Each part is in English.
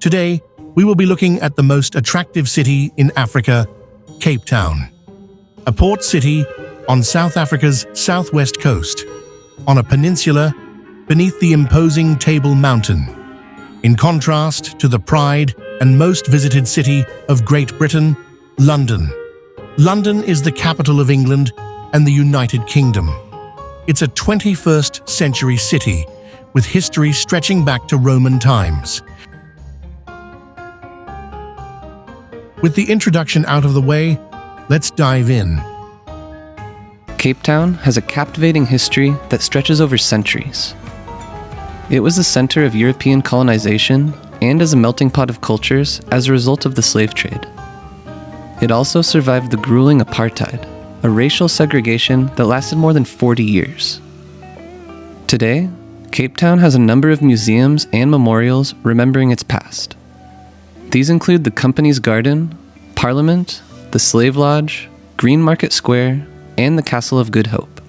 Today, we will be looking at the most attractive city in Africa, Cape Town. A port city on South Africa's southwest coast, on a peninsula beneath the imposing Table Mountain. In contrast to the pride and most visited city of Great Britain, London. London is the capital of England and the United Kingdom. It's a 21st century city with history stretching back to Roman times. With the introduction out of the way, let's dive in. Cape Town has a captivating history that stretches over centuries. It was the center of European colonization and as a melting pot of cultures as a result of the slave trade. It also survived the grueling apartheid, a racial segregation that lasted more than 40 years. Today, Cape Town has a number of museums and memorials remembering its past. These include the Company's Garden, Parliament, the Slave Lodge, Green Market Square, and the Castle of Good Hope.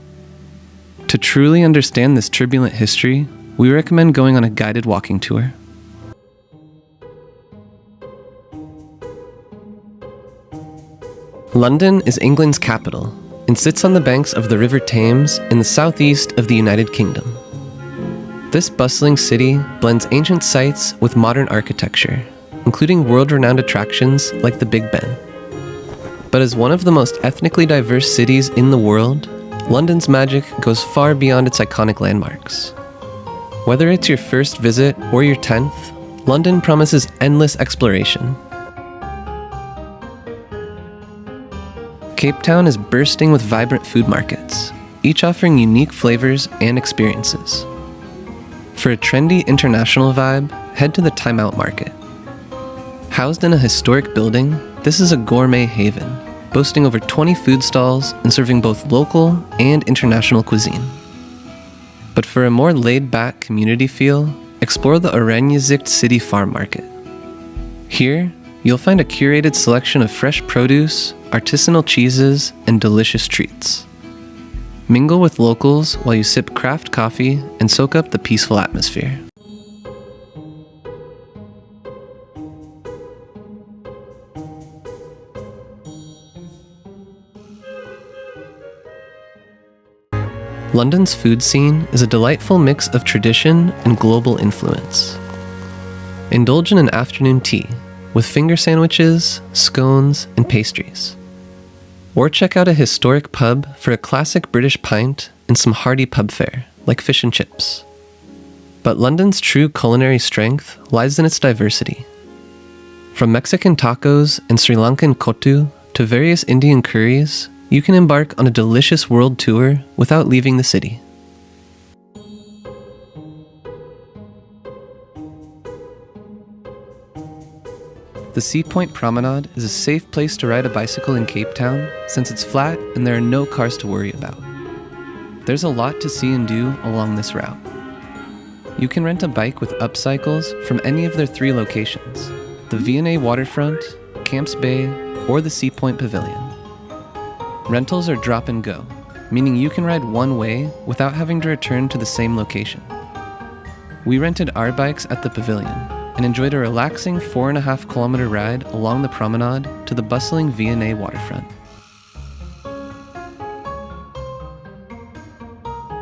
To truly understand this turbulent history, we recommend going on a guided walking tour. London is England's capital and sits on the banks of the River Thames in the southeast of the United Kingdom. This bustling city blends ancient sites with modern architecture, including world-renowned attractions like the Big Ben. But as one of the most ethnically diverse cities in the world, London's magic goes far beyond its iconic landmarks. Whether it's your first visit or your 10th, London promises endless exploration. Cape Town is bursting with vibrant food markets, each offering unique flavors and experiences. For a trendy international vibe, head to the Time Out Market. Housed in a historic building, this is a gourmet haven, boasting over 20 food stalls and serving both local and international cuisine. But for a more laid-back community feel, explore the Oranjezicht City Farm Market. Here, you'll find a curated selection of fresh produce, artisanal cheeses, and delicious treats. Mingle with locals while you sip craft coffee and soak up the peaceful atmosphere. London's food scene is a delightful mix of tradition and global influence. Indulge in an afternoon tea with finger sandwiches, scones, and pastries. Or check out a historic pub for a classic British pint and some hearty pub fare, like fish and chips. But London's true culinary strength lies in its diversity. From Mexican tacos and Sri Lankan kottu to various Indian curries, you can embark on a delicious world tour without leaving the city. The Sea Point Promenade is a safe place to ride a bicycle in Cape Town since it's flat and there are no cars to worry about. There's a lot to see and do along this route. You can rent a bike with upcycles from any of their 3 locations, the V&A Waterfront, Camps Bay, or the Sea Point Pavilion. Rentals are drop and go, meaning you can ride one way without having to return to the same location. We rented our bikes at the pavilion and enjoyed a relaxing 4.5-kilometer ride along the promenade to the bustling V&A waterfront.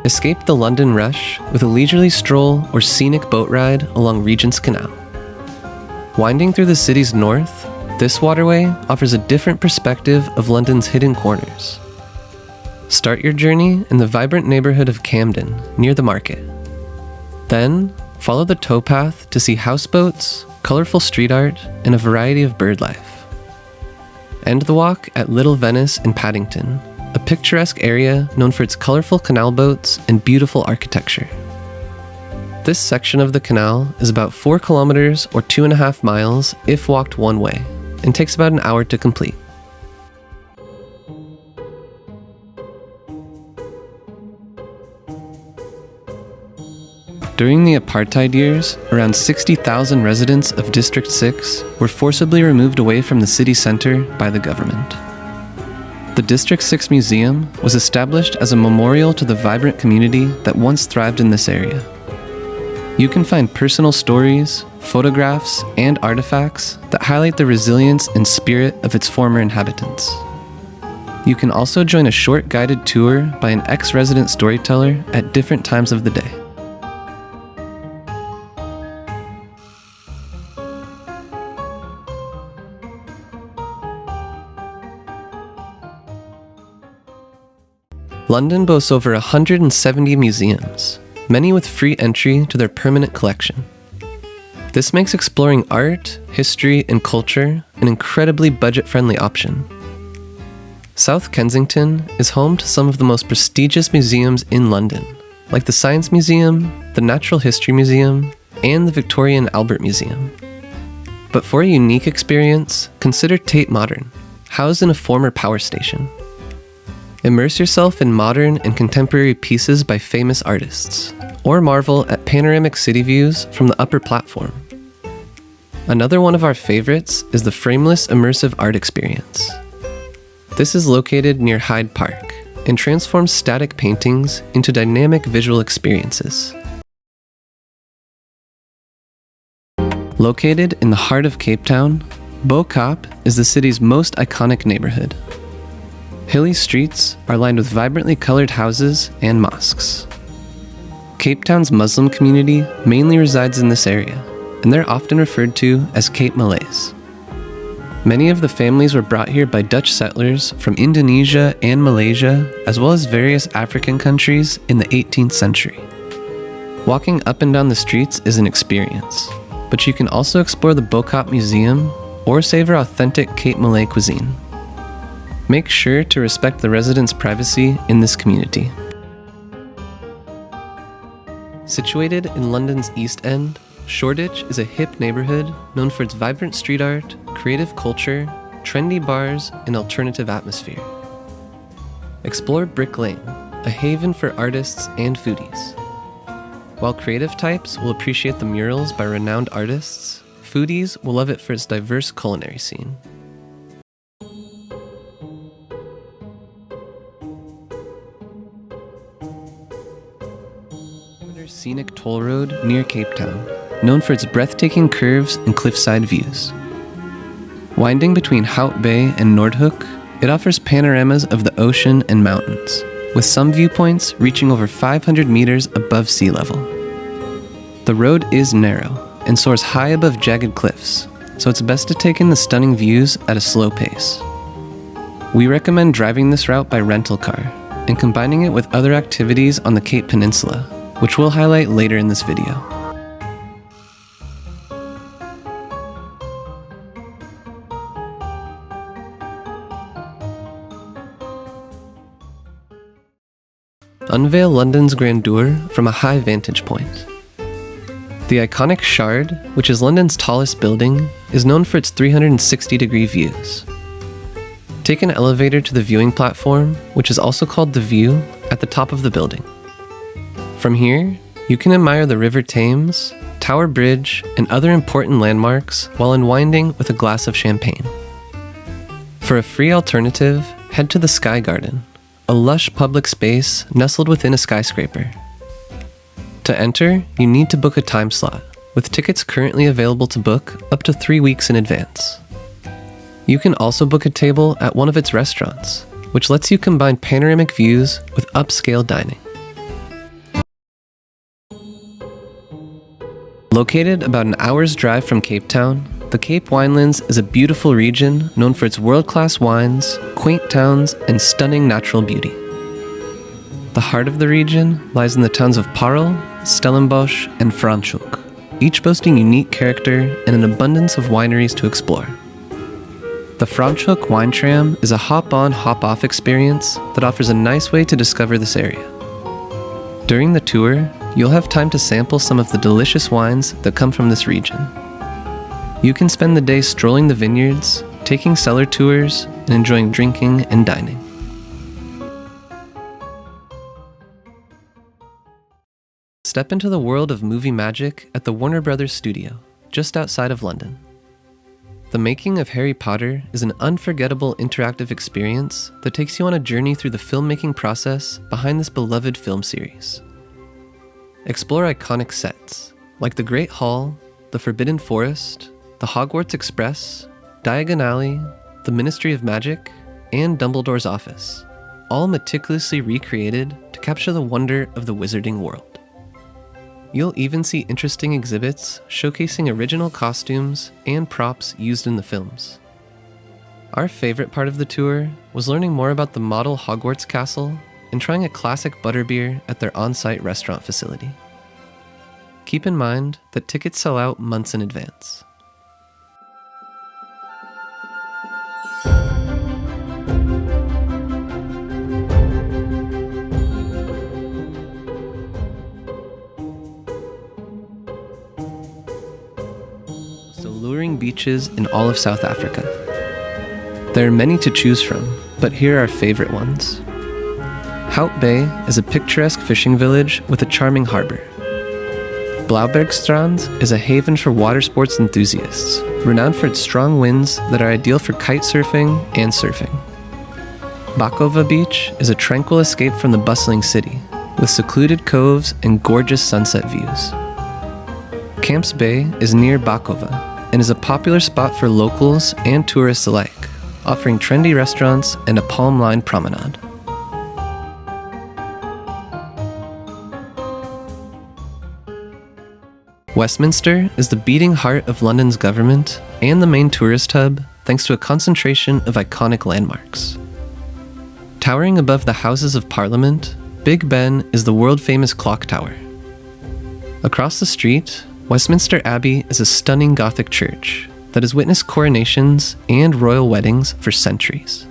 Escape the London rush with a leisurely stroll or scenic boat ride along Regent's Canal. Winding through the city's north, this waterway offers a different perspective of London's hidden corners. Start your journey in the vibrant neighborhood of Camden, near the market. Then, follow the towpath to see houseboats, colorful street art, and a variety of bird life. End the walk at Little Venice in Paddington, a picturesque area known for its colorful canal boats and beautiful architecture. This section of the canal is about 4 kilometers or 2.5 miles if walked one way, and takes about an hour to complete. During the apartheid years, around 60,000 residents of District 6 were forcibly removed away from the city center by the government. The District 6 Museum was established as a memorial to the vibrant community that once thrived in this area. You can find personal stories, photographs, and artifacts that highlight the resilience and spirit of its former inhabitants. You can also join a short guided tour by an ex-resident storyteller at different times of the day. London boasts over 170 museums, many with free entry to their permanent collection. This makes exploring art, history, and culture an incredibly budget-friendly option. South Kensington is home to some of the most prestigious museums in London, like the Science Museum, the Natural History Museum, and the Victoria and Albert Museum. But for a unique experience, consider Tate Modern, housed in a former power station. Immerse yourself in modern and contemporary pieces by famous artists, or marvel at panoramic city views from the upper platform. Another one of our favorites is the Frameless Immersive Art Experience. This is located near Hyde Park and transforms static paintings into dynamic visual experiences. Located in the heart of Cape Town, Bo Kaap is the city's most iconic neighborhood. Hilly streets are lined with vibrantly colored houses and mosques. Cape Town's Muslim community mainly resides in this area, and they're often referred to as Cape Malays. Many of the families were brought here by Dutch settlers from Indonesia and Malaysia, as well as various African countries in the 18th century. Walking up and down the streets is an experience, but you can also explore the Bo Kaap Museum or savor authentic Cape Malay cuisine. Make sure to respect the residents' privacy in this community. Situated in London's East End, Shoreditch is a hip neighborhood known for its vibrant street art, creative culture, trendy bars, and alternative atmosphere. Explore Brick Lane, a haven for artists and foodies. While creative types will appreciate the murals by renowned artists, foodies will love it for its diverse culinary scene. Scenic toll road near Cape Town, known for its breathtaking curves and cliffside views. Winding between Hout Bay and Noordhoek, it offers panoramas of the ocean and mountains, with some viewpoints reaching over 500 meters above sea level. The road is narrow and soars high above jagged cliffs, so it's best to take in the stunning views at a slow pace. We recommend driving this route by rental car and combining it with other activities on the Cape Peninsula, which we'll highlight later in this video. Unveil London's grandeur from a high vantage point. The iconic Shard, which is London's tallest building, is known for its 360-degree views. Take an elevator to the viewing platform, which is also called The View, at the top of the building. From here, you can admire the River Thames, Tower Bridge, and other important landmarks while unwinding with a glass of champagne. For a free alternative, head to the Sky Garden, a lush public space nestled within a skyscraper. To enter, you need to book a time slot, with tickets currently available to book up to 3 weeks in advance. You can also book a table at one of its restaurants, which lets you combine panoramic views with upscale dining. Located about an hour's drive from Cape Town, the Cape Winelands is a beautiful region known for its world-class wines, quaint towns, and stunning natural beauty. The heart of the region lies in the towns of Parel, Stellenbosch, and Franschhoek, each boasting unique character and an abundance of wineries to explore. The Franschhoek Wine Tram is a hop-on, hop-off experience that offers a nice way to discover this area. During the tour, you'll have time to sample some of the delicious wines that come from this region. You can spend the day strolling the vineyards, taking cellar tours, and enjoying drinking and dining. Step into the world of movie magic at the Warner Brothers studio, just outside of London. The making of Harry Potter is an unforgettable interactive experience that takes you on a journey through the filmmaking process behind this beloved film series. Explore iconic sets, like the Great Hall, the Forbidden Forest, the Hogwarts Express, Diagon Alley, the Ministry of Magic, and Dumbledore's office, all meticulously recreated to capture the wonder of the wizarding world. You'll even see interesting exhibits showcasing original costumes and props used in the films. Our favorite part of the tour was learning more about the model Hogwarts castle and trying a classic butterbeer at their on-site restaurant facility. Keep in mind that tickets sell out months in advance. Alluring beaches in all of South Africa. There are many to choose from, but here are our favorite ones. Hout Bay is a picturesque fishing village with a charming harbor. Blaubergstrand is a haven for water sports enthusiasts, renowned for its strong winds that are ideal for kite surfing and surfing. Bakova Beach is a tranquil escape from the bustling city, with secluded coves and gorgeous sunset views. Camps Bay is near Bakova and is a popular spot for locals and tourists alike, offering trendy restaurants and a palm-lined promenade. Westminster is the beating heart of London's government and the main tourist hub thanks to a concentration of iconic landmarks. Towering above the Houses of Parliament, Big Ben is the world-famous clock tower. Across the street, Westminster Abbey is a stunning Gothic church that has witnessed coronations and royal weddings for centuries.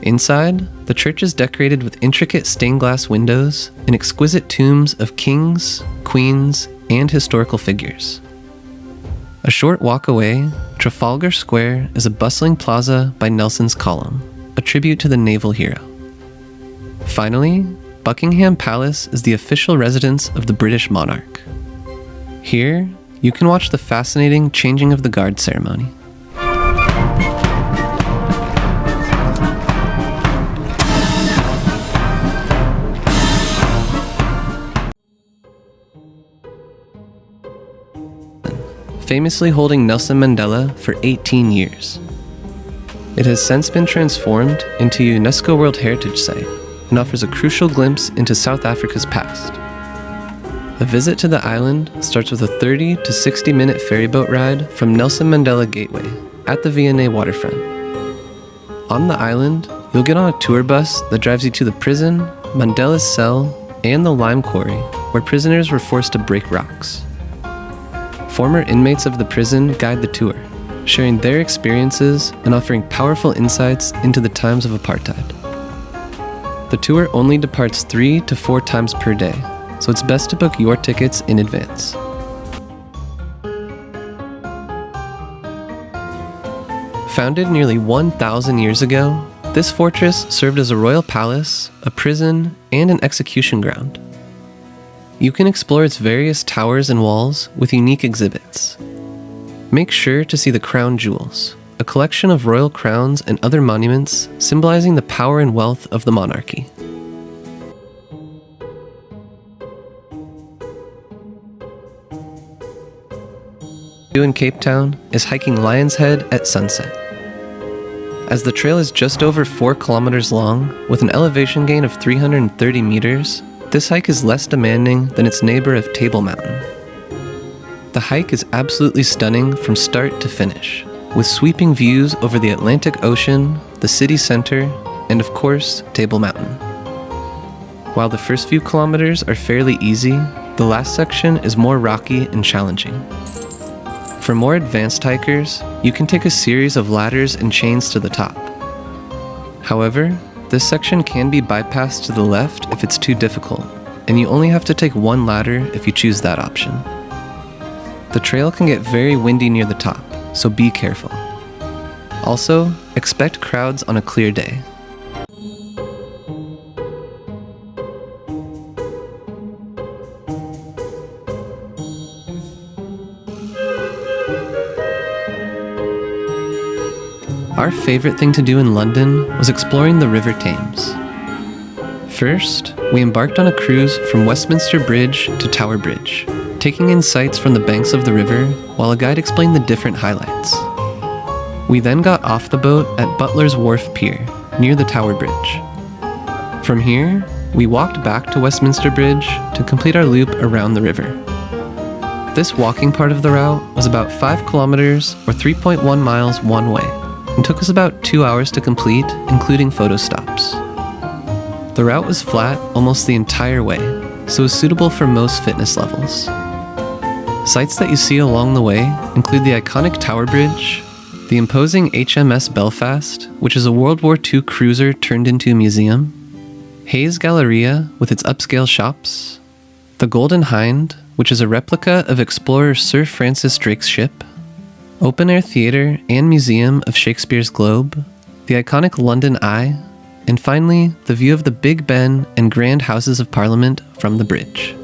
Inside, the church is decorated with intricate stained glass windows and exquisite tombs of kings, queens, and historical figures. A short walk away, Trafalgar Square is a bustling plaza by Nelson's Column, a tribute to the naval hero. Finally, Buckingham Palace is the official residence of the British monarch. Here, you can watch the fascinating changing of the guard ceremony. Famously holding Nelson Mandela for 18 years. It has since been transformed into a UNESCO World Heritage Site and offers a crucial glimpse into South Africa's past. A visit to the island starts with a 30 to 60 minute ferryboat ride from Nelson Mandela Gateway at the V&A waterfront. On the island, you'll get on a tour bus that drives you to the prison, Mandela's cell, and the lime quarry, where prisoners were forced to break rocks. Former inmates of the prison guide the tour, sharing their experiences and offering powerful insights into the times of apartheid. The tour only departs 3 to 4 times per day, so it's best to book your tickets in advance. Founded nearly 1,000 years ago, this fortress served as a royal palace, a prison, and an execution ground. You can explore its various towers and walls with unique exhibits. Make sure to see the crown jewels, a collection of royal crowns and other monuments symbolizing the power and wealth of the monarchy. In Cape Town is hiking Lion's Head at sunset. As the trail is just over 4 kilometers long, with an elevation gain of 330 meters, this hike is less demanding than its neighbor of Table Mountain. The hike is absolutely stunning from start to finish, with sweeping views over the Atlantic Ocean, the city center, and of course, Table Mountain. While the first few kilometers are fairly easy, the last section is more rocky and challenging. For more advanced hikers, you can take a series of ladders and chains to the top. However, this section can be bypassed to the left if it's too difficult, and you only have to take one ladder if you choose that option. The trail can get very windy near the top, so be careful. Also, expect crowds on a clear day. Our favorite thing to do in London was exploring the River Thames. First, we embarked on a cruise from Westminster Bridge to Tower Bridge, taking in sights from the banks of the river while a guide explained the different highlights. We then got off the boat at Butler's Wharf Pier, near the Tower Bridge. From here, we walked back to Westminster Bridge to complete our loop around the river. This walking part of the route was about 5 kilometers or 3.1 miles one way, and took us about 2 hours to complete, including photo stops. The route was flat almost the entire way, so is suitable for most fitness levels. Sights that you see along the way include the iconic Tower Bridge, the imposing HMS Belfast, which is a World War II cruiser turned into a museum, Hayes Galleria with its upscale shops, the Golden Hind, which is a replica of explorer Sir Francis Drake's ship, open-air theatre and museum of Shakespeare's Globe, the iconic London Eye, and finally, the view of the Big Ben and Grand Houses of Parliament from the bridge.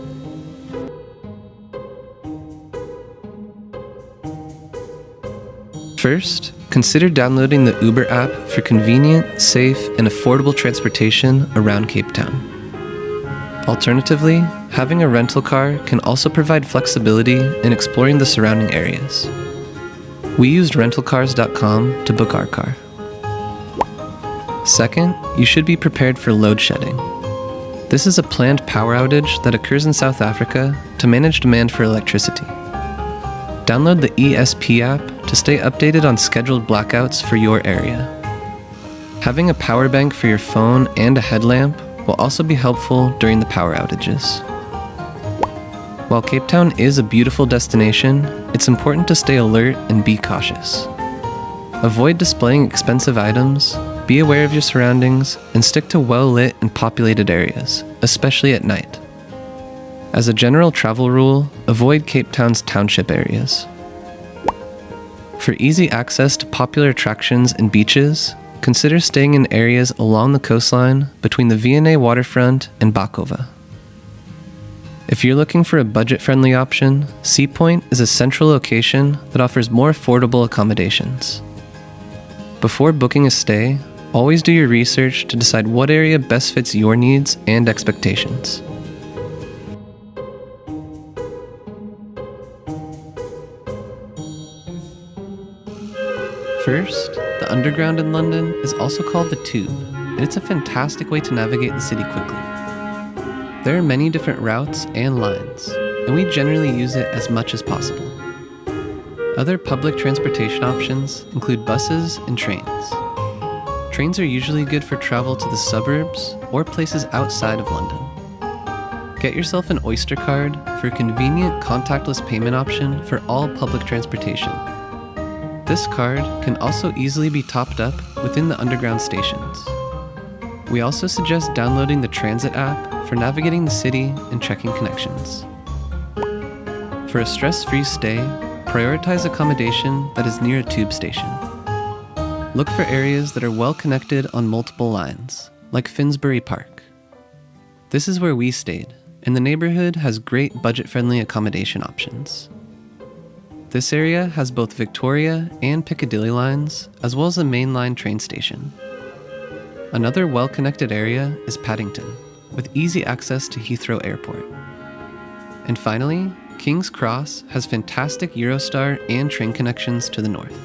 First, consider downloading the Uber app for convenient, safe, and affordable transportation around Cape Town. Alternatively, having a rental car can also provide flexibility in exploring the surrounding areas. We used rentalcars.com to book our car. Second, you should be prepared for load shedding. This is a planned power outage that occurs in South Africa to manage demand for electricity. Download the ESP app to stay updated on scheduled blackouts for your area. Having a power bank for your phone and a headlamp will also be helpful during the power outages. While Cape Town is a beautiful destination, it's important to stay alert and be cautious. Avoid displaying expensive items, be aware of your surroundings, and stick to well-lit and populated areas, especially at night. As a general travel rule, avoid Cape Town's township areas. For easy access to popular attractions and beaches, consider staying in areas along the coastline between the V&A waterfront and Bakowa. If you're looking for a budget-friendly option, Sea Point is a central location that offers more affordable accommodations. Before booking a stay, always do your research to decide what area best fits your needs and expectations. First, the Underground in London is also called the Tube, and it's a fantastic way to navigate the city quickly. There are many different routes and lines, and we generally use it as much as possible. Other public transportation options include buses and trains. Trains are usually good for travel to the suburbs or places outside of London. Get yourself an Oyster card for a convenient contactless payment option for all public transportation. This card can also easily be topped up within the Underground stations. We also suggest downloading the Transit app for navigating the city and checking connections. For a stress-free stay, prioritize accommodation that is near a tube station. Look for areas that are well connected on multiple lines, like Finsbury Park. This is where we stayed, and the neighborhood has great budget-friendly accommodation options. This area has both Victoria and Piccadilly lines, as well as a mainline train station. Another well-connected area is Paddington, with easy access to Heathrow Airport. And finally, King's Cross has fantastic Eurostar and train connections to the north.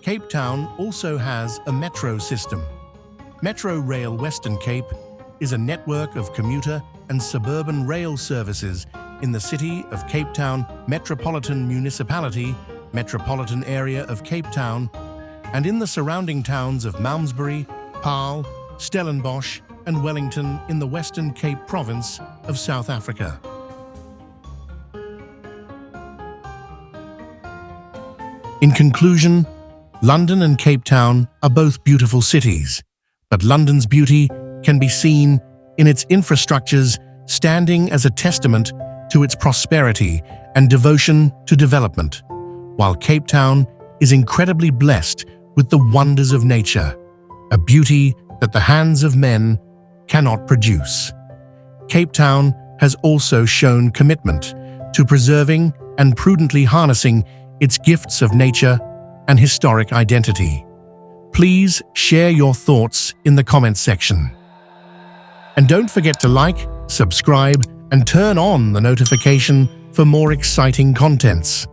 Cape Town also has a metro system. Metro Rail Western Cape is a network of commuter and suburban rail services in the city of Cape Town Metropolitan Municipality, metropolitan area of Cape Town, and in the surrounding towns of Malmesbury, Paarl, Stellenbosch, and Wellington in the Western Cape Province of South Africa. In conclusion, London and Cape Town are both beautiful cities, but London's beauty can be seen in its infrastructures standing as a testament to its prosperity and devotion to development, while Cape Town is incredibly blessed with the wonders of nature, a beauty that the hands of men cannot produce. Cape Town has also shown commitment to preserving and prudently harnessing its gifts of nature and historic identity. Please share your thoughts in the comments section. And don't forget to like subscribe, and turn on the notification for more exciting contents.